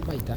Baita.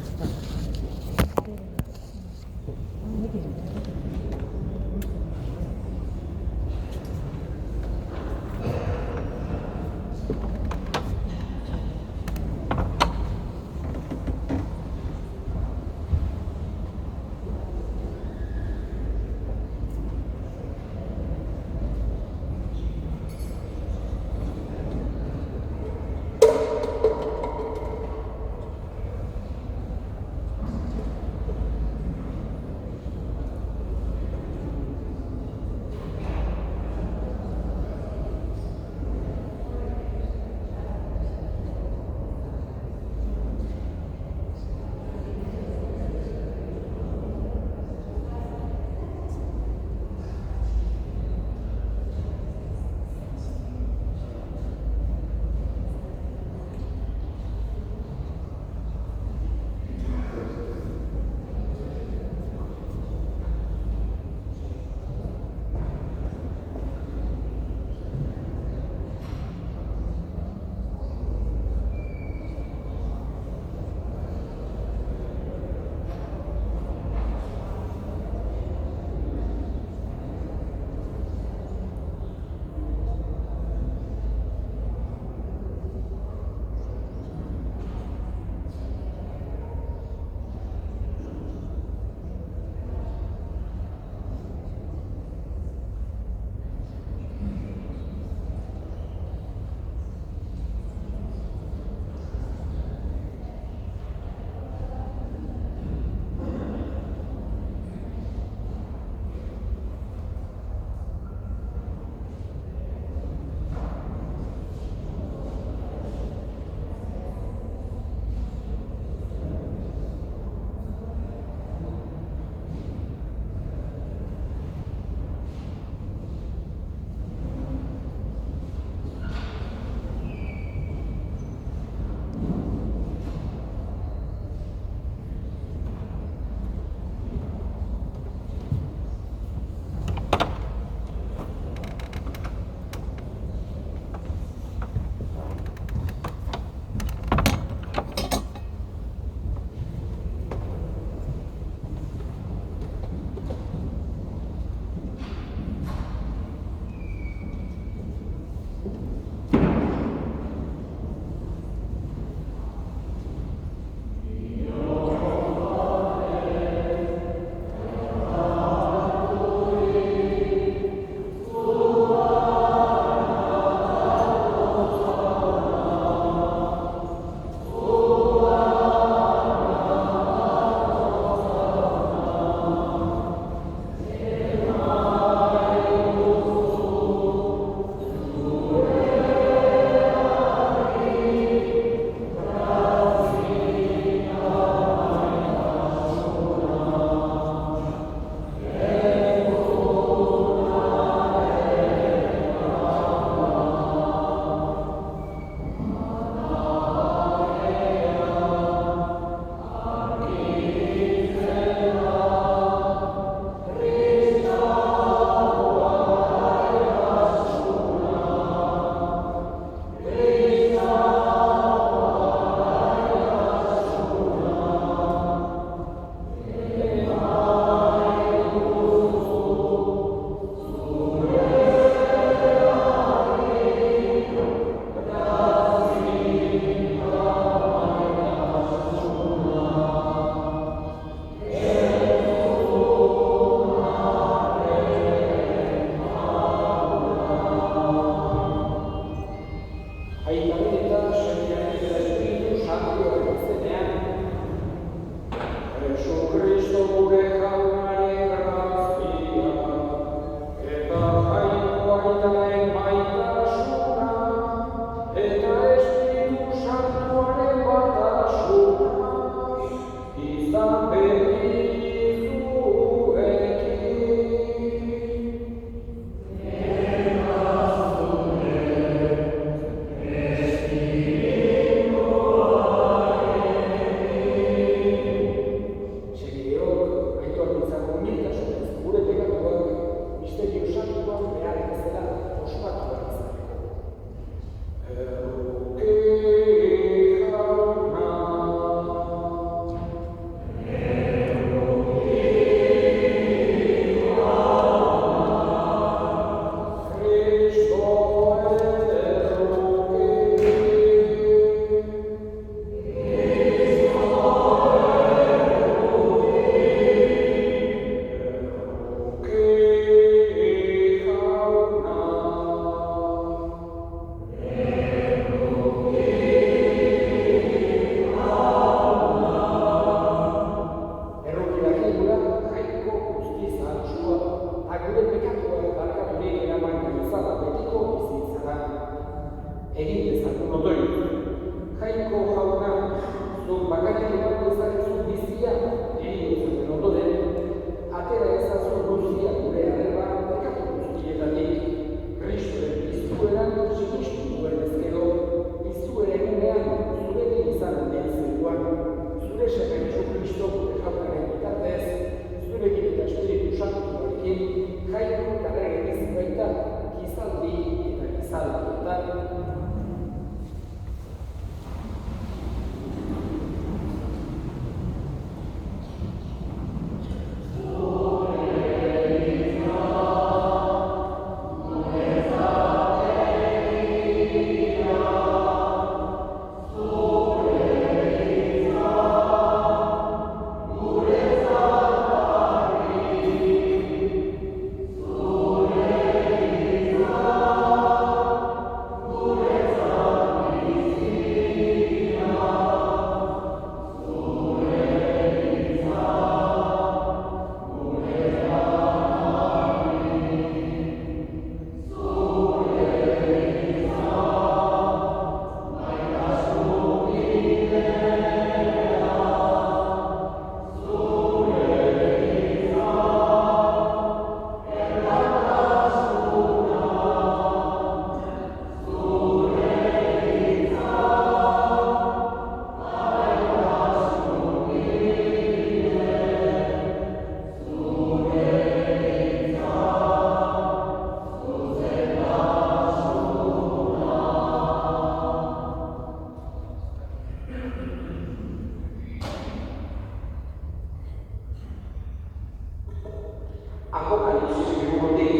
Apokalipsis liburutik,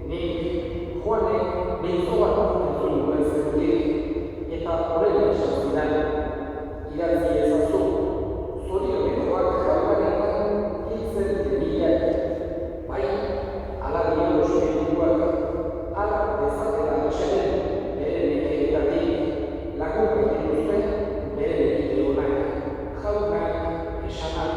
nik Joanek mintzo bat entzun nuen zerutik, eta horrela esan zidan, idatzi ezazu, zorionekoak jaurlaretan hiltzen denilak, bai, ala dio espirituak, ala dezatela atxeden bere nekeetatik, lagunka dituzte bere nekite honak, jaunak esanak.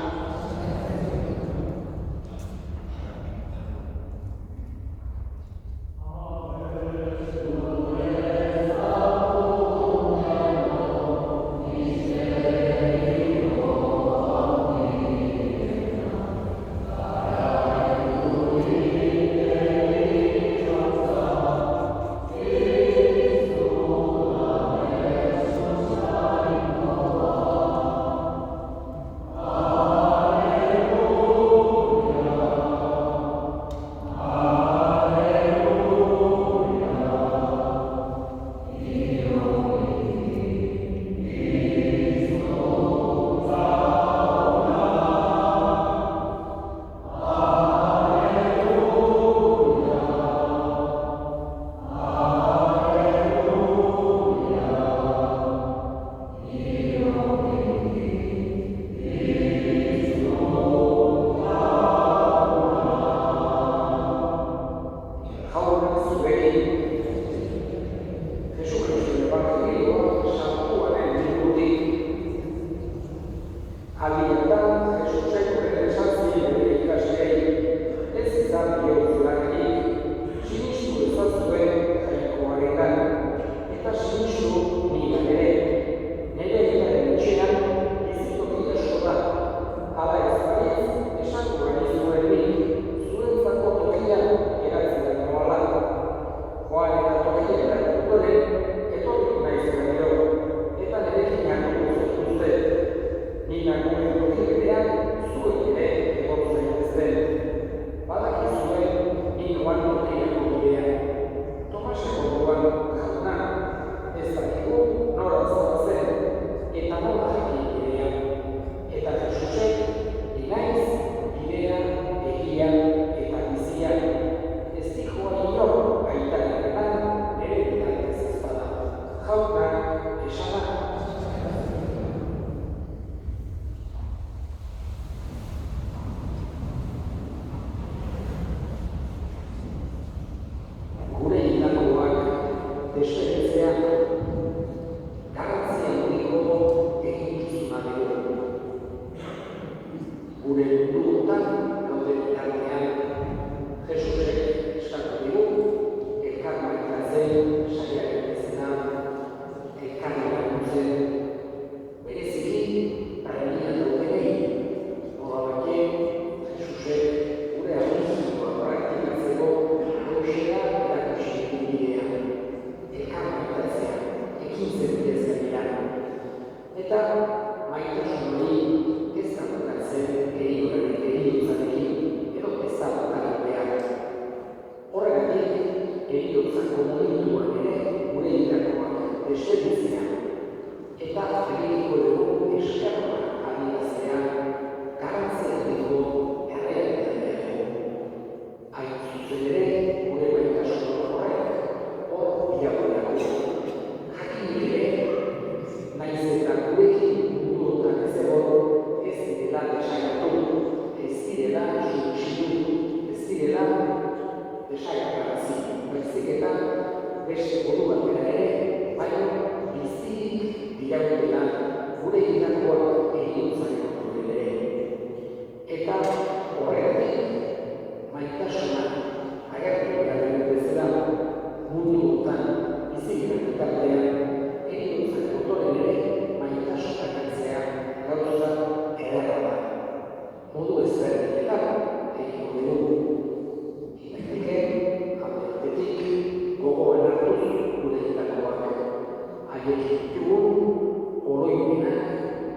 Oroimenak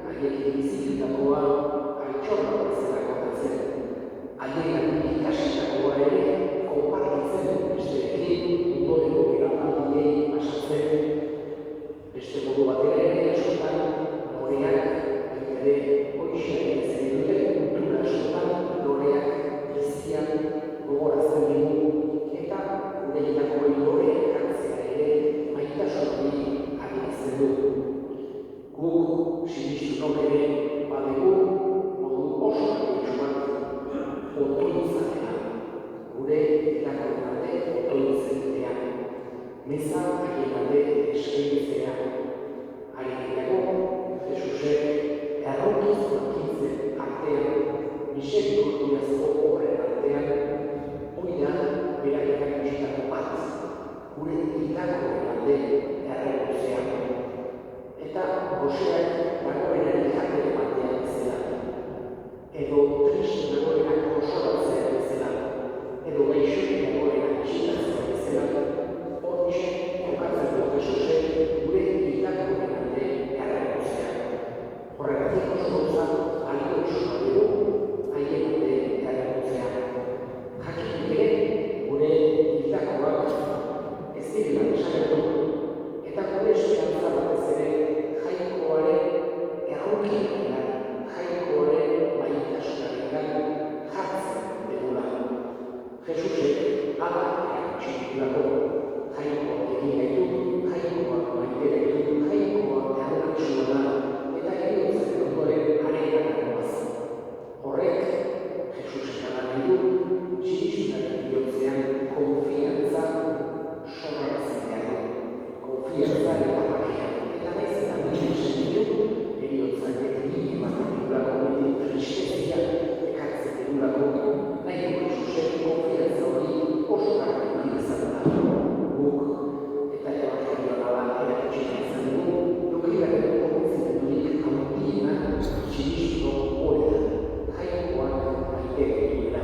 guk sinistunok ere badegu modu oso garrantzitsu bat otoizatea, gure irakoren alde otoizatea, meza haien alde eskaintzea, ari gehiago, Jesusek errokiz bakitzen artean, miserikordiazko horren artean, hori da berak erakutsitako bat, gure irakoren alde errenutzea. Eta goseak dagoenari jate ematea bezala, edo triste dagoenak konsolatzea bezala, edo gaixorik dagoenak txitatzea bezala, hortxe jokatzen du Jesusek gure irakoren alde errenutzea. Horregatik oso gauza alioso dugu haien alde errenutzea. Jakinik ere gure irakoak ez direla desagertu, eta gure esperantza batez ere jainkoaren errokiarengan, jainkoaren maitasunarengan jartzen dugula. Jesusek hala erakutsi digulako, jainkoak egin gaitu, jainkoak maite gaitu, jainkoak errenutzua da, eta heriotzen ondoren aregan goaz. Horrek, Jesusek hala nahi du, sinistunaren bihotzean konfiantza sorrarazten behar du. Konfiantza eta bakea, eta naiz eta minen sentitu, heriotzak egin ematen digulako, beti tristezia ekartzen digulako, nahi du Jesusek konfiantza hori oso garrantzitsua izan da. Guk eta ebangelioa dela erakutsi izan dugu, nuklearen konbentzimendurik handiena sinistunok hori da. Jainkoak maite dituela,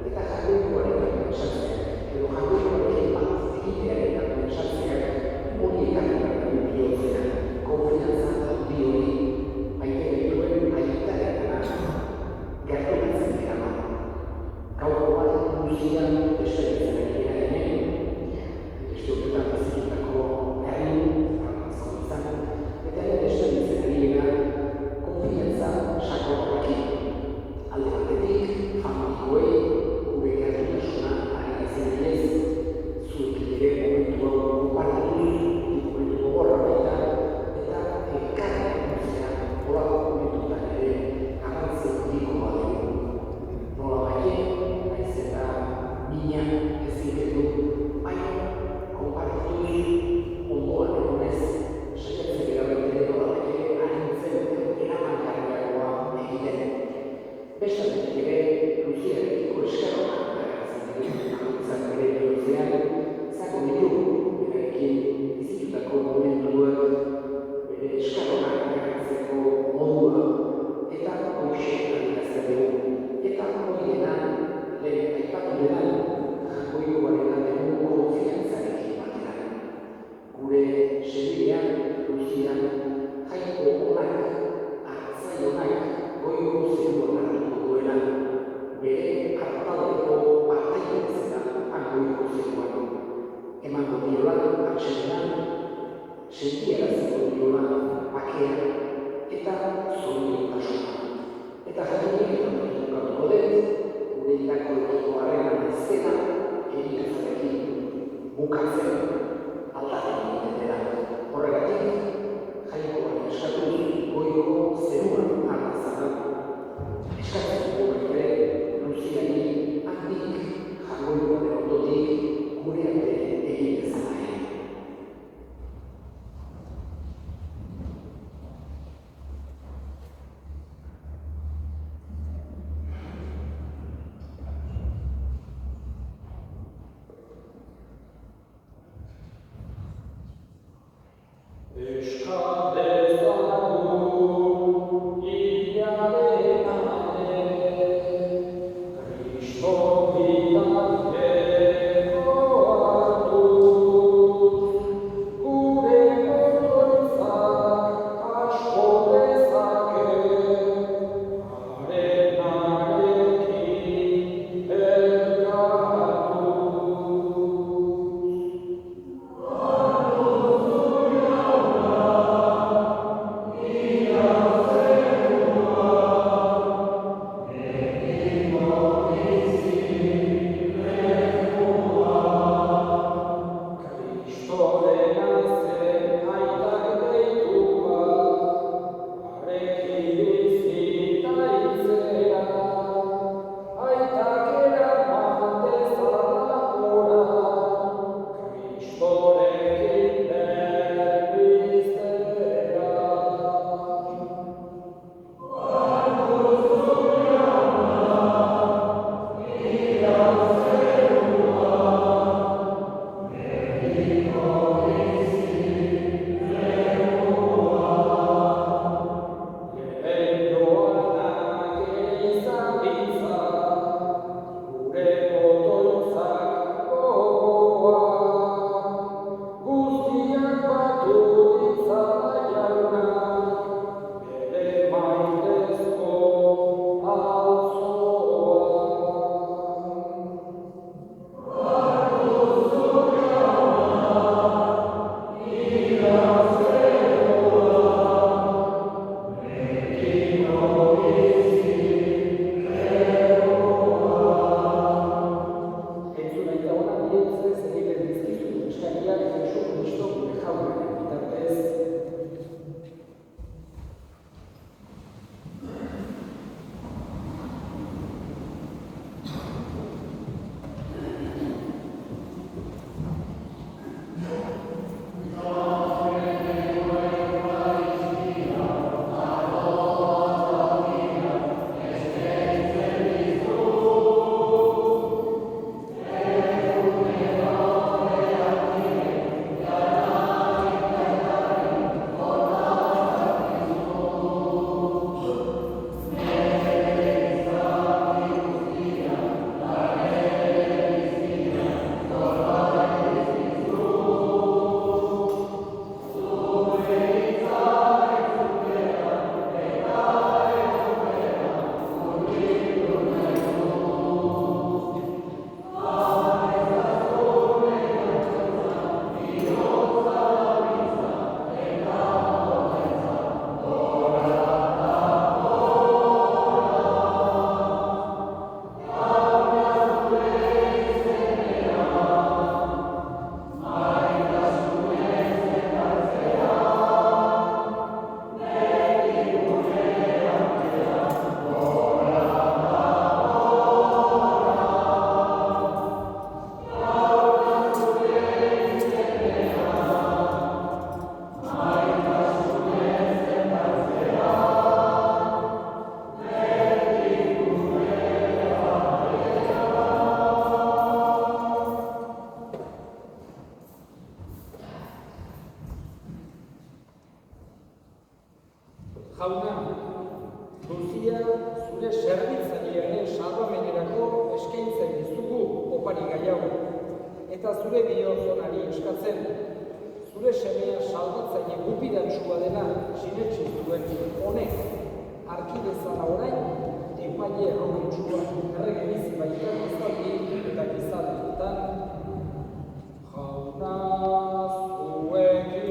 eta jainkoarekin pentsatzeak, edo jainkoarekin bat egitearekin pentsatzeak, hori ekarri bihotzean, konfiantza handi hori maite dituen aitarekin gerturatzen dira. Gaurko bat guztian despeditzen ari gara hemen, beste urtetan bizitutako herri, asko izan, eta hemen despeditzen ari gara konfiantza sakonarekin. Alde batetik, familikoei gure gertutasuna adierazten diez, zuekin ere momentu hau konpartituz, momentu gogorra baita, eta elkarren guztia horako momentutan ere garrantzi handikoa dugu. Nola baina, naiz eta mina ez egiten du, baina konpartituz ondoan egonez, saiatzen gara baita nola baina arintzen eramangarriagoa egiten. Bestatik ere, Luziarekiko eskerronak eratzen dugu, izan ere bihotzean, izango ditugu, berarekin bizitutako momentuak, bere eskerronak eratzeko modua, eta hoxe adierazten dugu. Eta hori dena, lehen aipatu denan, jainkoarengan dugu konfiantzarekin batera. Gure segilean, Luzian, jainko onak, hartzaionak, goiko zeruan hartuko duela, bere hartaldeko partaidetzera goiko zeruan. Emango diola, atxenean, sentiaraziko diola bakea eta zoriontasuna. Eta jakinik eta bukatuko dut, gure irakologiko harreman ezkena eriotzarekin bukatzen aldatzen egiten dela. Horregatik, jainkoak eskatuz goiko zeruan hartzara. Eskatzen dugu ere, Luziari handik jainkoaren ondotik gure arte egin dezala ere. Euskal Dezakun, Jauna, Luzia zure zerbitzariaren salbamenerako eskaintzen dizugu opari gaiago. Eta zure bihotzonari eskatzen, zure semea salbatzaile gupidatsua dena sinetsi duen honek arkidezala orain epaile errokentsua errege bizi baitan izaldi eta gizaldeetan. Jauna zuekin.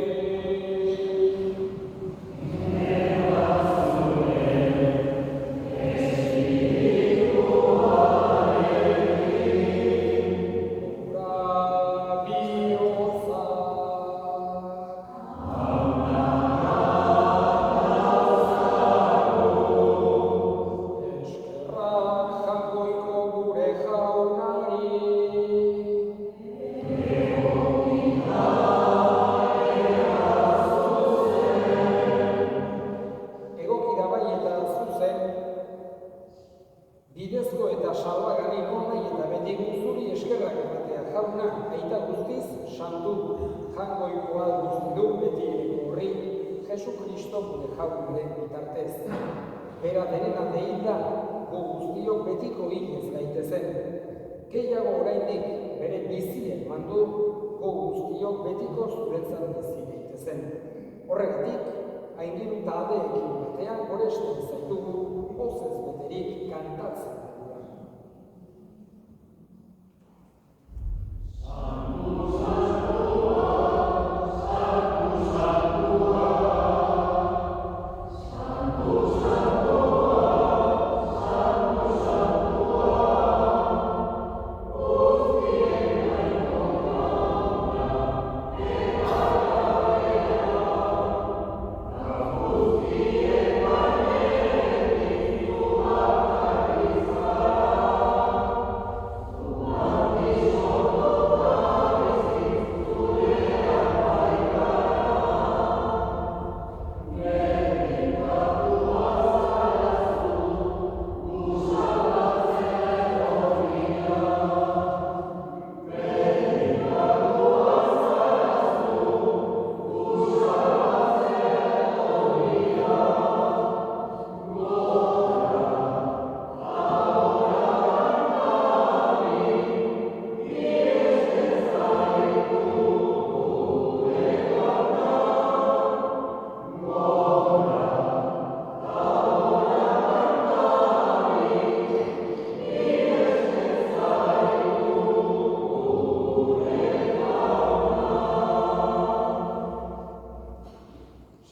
Bidezko eta salbagarri nonai eta beti guzturi eskerrak ematea jauna, aita guztiz, santu, jangoikoa guzti du beti horri, Jesu Kristo gure jaunaren bitartez. Bera denen aldein da, gu guztiok betiko hilez gaitezen. Gehiago oraindik bere bizien mandu, gu guztiok betiko zuretzan bizi gaitezen. Horregatik, aingiru eta adeekin batean goresten zaitugu, pozez beterik kantatzen dugula.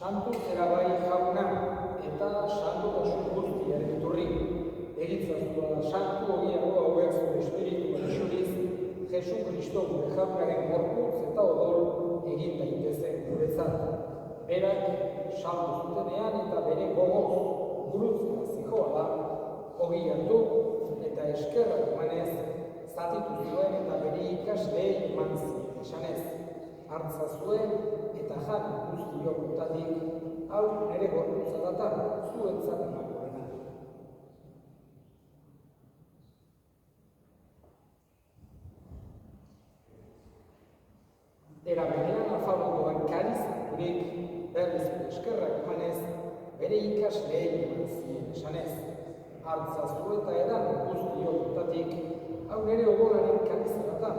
Santu zera bai jauna eta santotasun guztiaren iturri. Egitzazua santu ogiago hauek zure espiritu gaixuriz, Jesu Kristo gure jaunaren gorputz eta odol egin daitezen guretzat. Berak saldu zutenean eta bere gogoz gurutzera zijoala, ogi hartu eta eskerrak emanez, zatitu zuen eta bere ikasleei eman zien esanez. Hartza zuen eta jan guztiok utatik, hau nire gorputza datan zuentzat emakoena. Era berean afalondoan karizakurik berriz eskerrak emanez, bere ikasleei eman zien esanez. Hartza zuen eta edan guztiok utatik, hau nire odolaren kariza datan,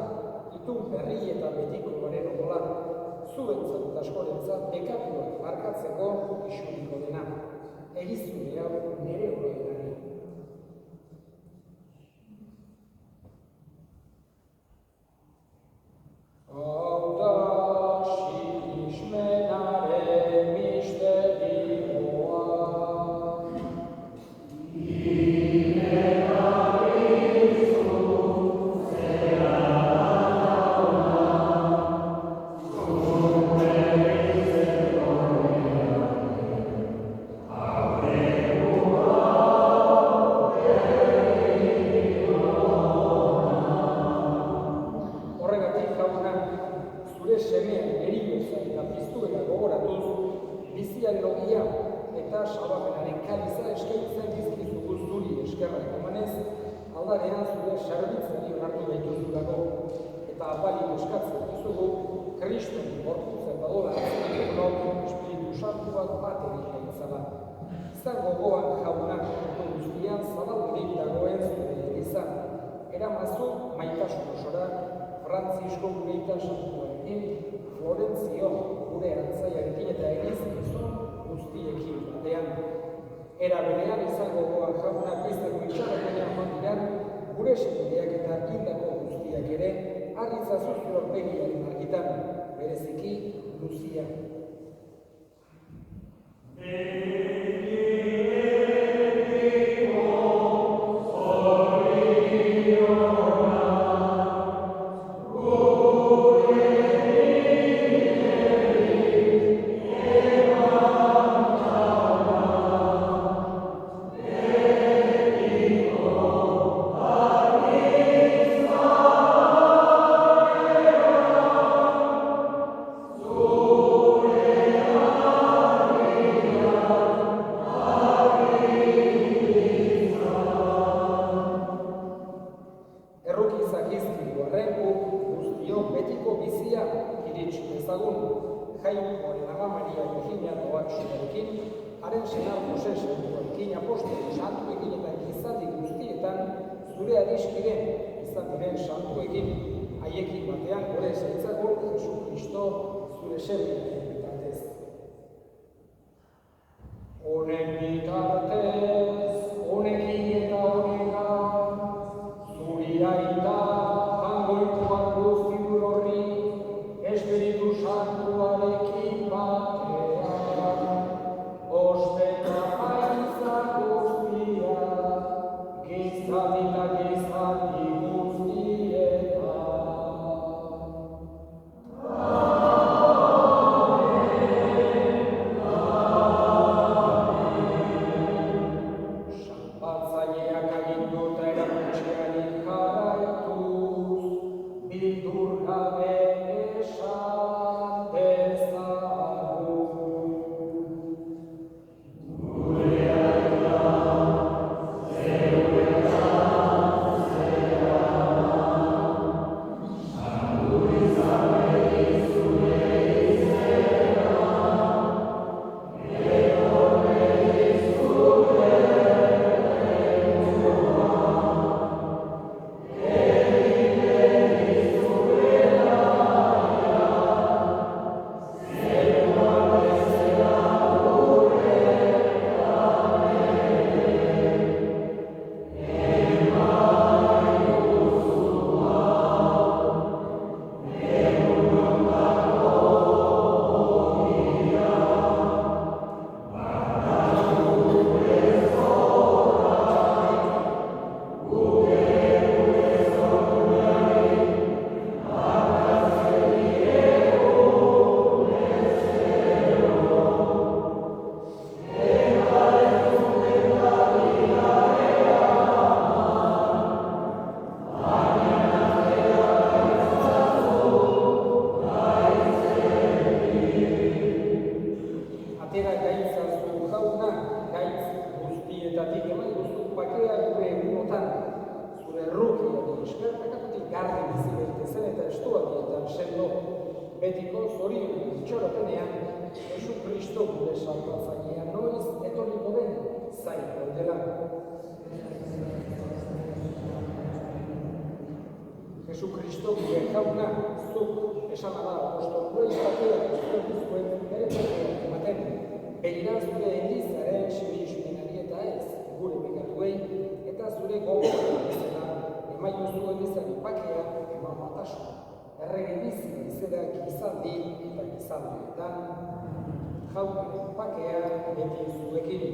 itun berri eta betiko garen odolan, zuentzat eta askorentzat bekatuak markatzeko isuriko dena. Egizune hau nire oroenari. Hau da sinismenaren misterioa. Zure semean erioza eta piztuera gogoratuz, biziaren ogia eta salbamenaren kaliza eskaintzen dizkizugu zuri eskerrak emanez, aldarean zure zerbitzari onartu gaituzulako, eta apalik eskatzen dizugu, Kriston gorputza eta dola hartzen Espiritu Santuak bat egin gaitzala. izan gogoan jaunak ordu guztian zabaldurik dagoen zure elizan. Eramazu maitasun osora, Frantzisko gureita santuarekin, Florentzio gure antzaiarekin eta egizkizun guztiekin batean. Era berean izan gogoan jaunak bizteko itxaropenean joan diran, gure senideak eta hildako guztiak ere, argitzazu zure aurpegiaren argitan, bereziki Luzia. Haren senar Jose Santuarekin, apostoli santuekin eta gizaldi guztietan zure adiskiren izan diren santuekin, haiekin batean gure zaitzago Jesu Kristo zure semien bitartez. Honen bitartez, honekin eta honega, zuri aita jangoituak guztidur horri, Espiritu Santuarekin batean. Ospeta aiza guztia, gizaldi eta gizaldi guztietan. Sanpatzaileak aginduta erakutxeari jarraituz, bildur gabe esan dezagun. Betiko zorion itxoropenean, Jesu Kristo gure salbatzailea noiz etorriko den zain gaudela. Jesu Kristo gure jauna, zuk esan da apostoluen bateak ezberdizkoen bere bateak ematen, begira zure elizaren sinismenari eta ez gure pekatuei, eta zure gogoan izena, emaiozu elizari pakea eman batasuna. Errege bizi izera gizaldi eta gizaldietan, jaunaren pakea beti zuekin.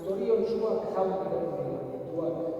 zoriontsuak jaun dituak.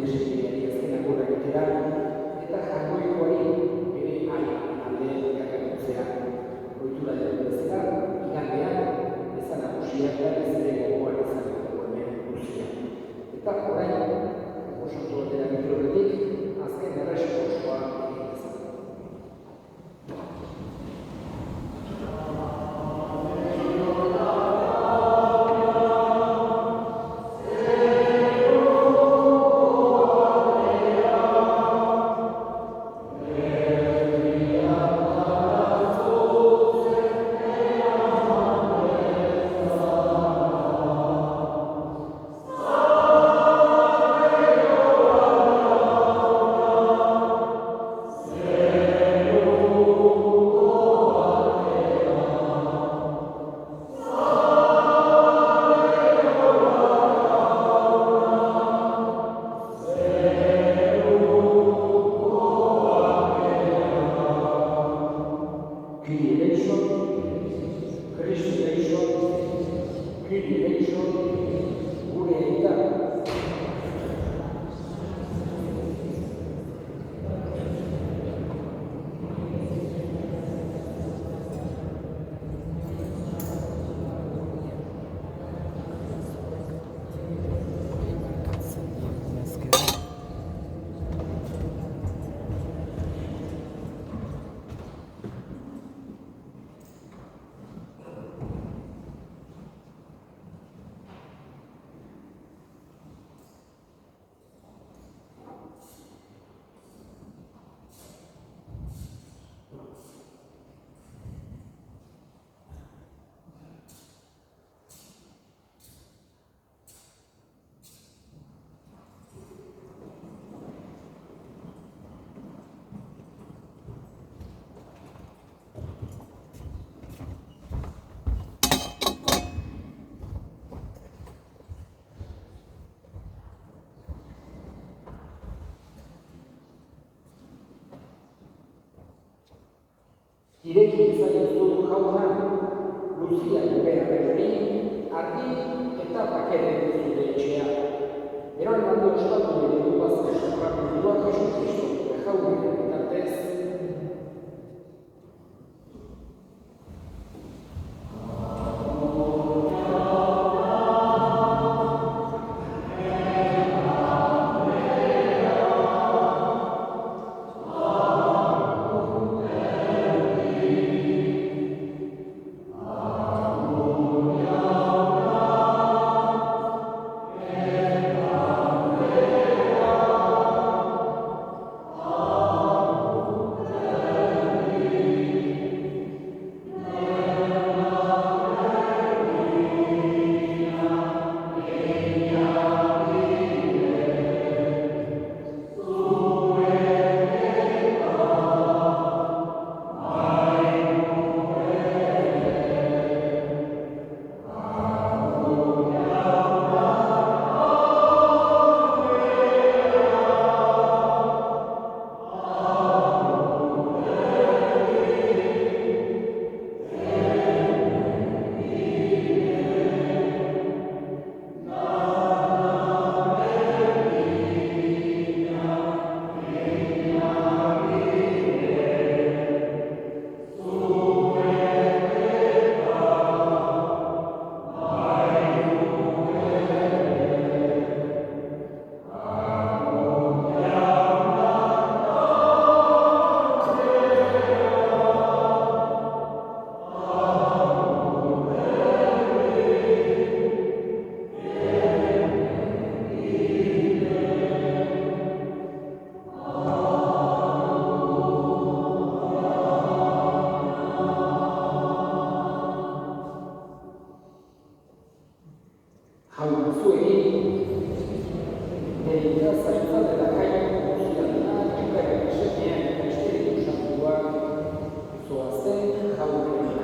desegiteari azken agurra egitera, eta jagoikoari ere ari alde gakatuntzea. Ohitura den bezala, igandean, ezan nagusiak da ez ere gogoan izan dugu hemen guztia. Eta orain, osatu batera mikroretik, azken erresponsoa egin ezan. Ireki izaiozu jauna, Luzia Gubea berri, argi eta bakere zure etxea. Eroan mando ospatu nire dupazke sakramendua Jesu Kristo jaunen bitartez. Jauna zuegi, nire zaintza dela jaiak guztian da, Espiritu Santua, zoazen jaune.